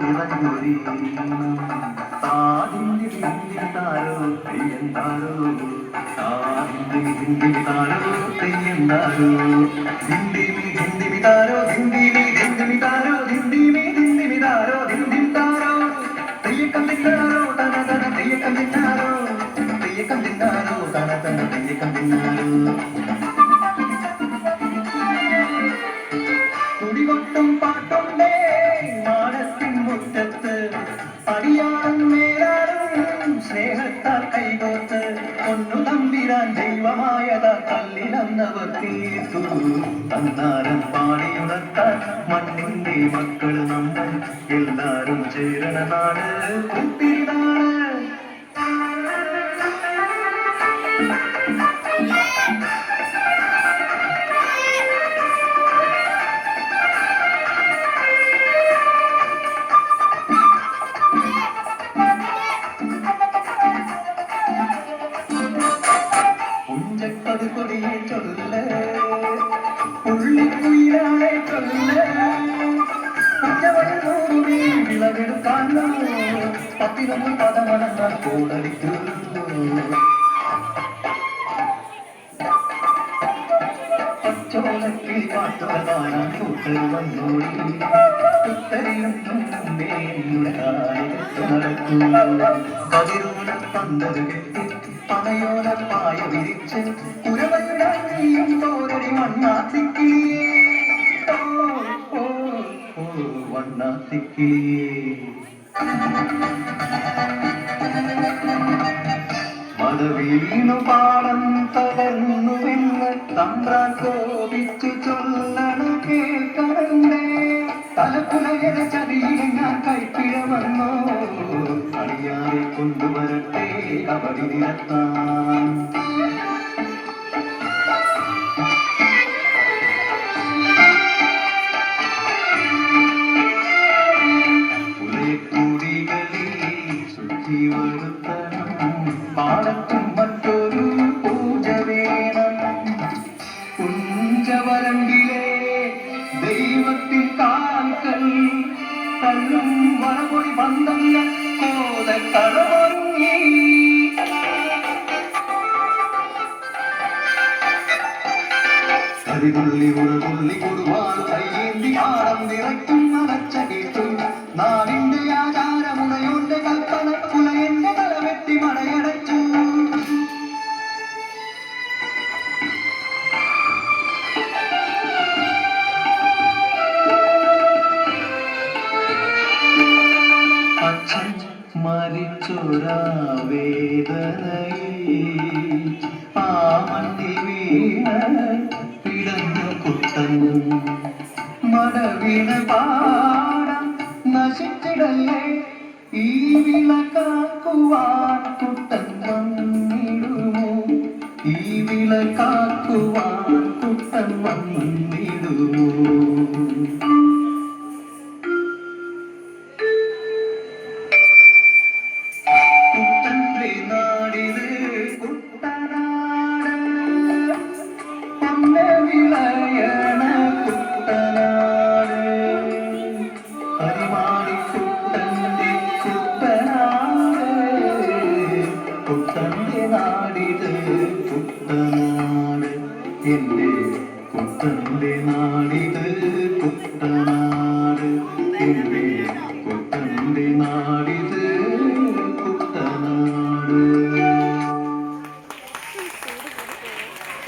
നിറഞ്ഞൊരി താടിന്റെ താരോ തെയ്യന്താരോ താടിന്റെ താരോ തെയ്യന്താരോ ഹിന്ദി താരോ ഹിന്ദി താരോ ഹിന്ദി താരോ താരോ തെയ്യക്കം തിന്നാരോ തന തന തെയ്യക്കം തിന്നാരോ തന തന തെയ്യക്കം തിന്നാരോ കുടികൊട്ടും പാട്ടുണ്ടേ മാനത്തിൻ മുറ്റത്ത് പടിയാറും മേലാറും സ്നേഹത്താൽ കൈകോത്ത് ഒന്നു തമ്പിരാൻ ദൈവമായതാ കല്ലിലന്നവർ തീർത്തു തന്നാരം പാടിയുണർത്താൻ മണ്ണിന്റെ മക്കൾ നമ്മൾ എല്ലാരും ചേരണ നാട് കുത്തിരിനാട് കൊടിയെ ചൊല്ല പുള്ളിക്കുയിലാളെ ചൊല്ല കുഞ്ഞവഴൂരി വിളവെടുക്കാൻ 11 പദമണങ്ങൾ കോടടിക്കൂ പച്ചോളത്തിൽ പാട്ടുകളാണ് കൂട്ടർ വന്നോടി ഉത്തരിയും മേനിയുടെ കാലിലെത്തു നടക്കൂ കതിരൂല പന്തത് കെട്ടി പനയോല പായ വിരിച്ച് ഉരവയിടാൻ തോരടി മണ്ണാത്തിക്കിളിയേ വണ്ണാത്തിക്കിളിയേ മടവീണു പാടം തകർന്നുവെന്ന് തമ്പ്രാൻ കോപിച്ചു ചൊല്ലണ കേൾക്കണേ തലപ്പുലയന ചതിയിൽ ഞാൻ കൈപ്പിഴ വന്നോ അറിയാതെ കൊണ്ടുവരട്ടെ കബടി നിരത്താൻ പാടത്തും മറ്റൊരു പൂജ വേണം കുഞ്ചവരമ്പിലെ ദൈവത്തിൻ കാൽക്കൽ കല്ലും വറപൊടി പന്തല്ല കോതക്കടമൊരുങ്ങി കരിതുള്ളി ഉറതുള്ളി കൊടുവാൾ കയ്യേന്തി ആഴം നിറയ്ക്കും നനച്ച കേട്ടു നാടിന്റെ ആചാരമുണയോന്റെ കൽപ്പന കുലയന്റെ തലവെട്ടി മടയടച്ചു അച്ഛൻ മരിച്ചൊരാ വേദനയിൽ ആ മണ്ണി വീണ പിടഞ്ഞു കുട്ടൻ മടവീണ പാടം നശിച്ചിടല്ലേ ഈ വിളക്കാക്കുവാൻ കുട്ടൻ വന്നിടുമോ ഈ വിളക്കാക്കുവാൻ കുട്ടൻ വന്നിടുമോ കുട്ടന്റെ നാടിത് കുട്ടനാട് പൊന്നെ വിളയണ കുട്ടനാട് പരിമാടി കുട്ടന്റെ കുട്ടനാട് കുട്ടന്റെ നാടിത് കുട്ടനാട് എന്റെ കുട്ടന്റെ നാടിത് കുട്ടനാട് എന്റെ കുട്ടന്റെ നാടി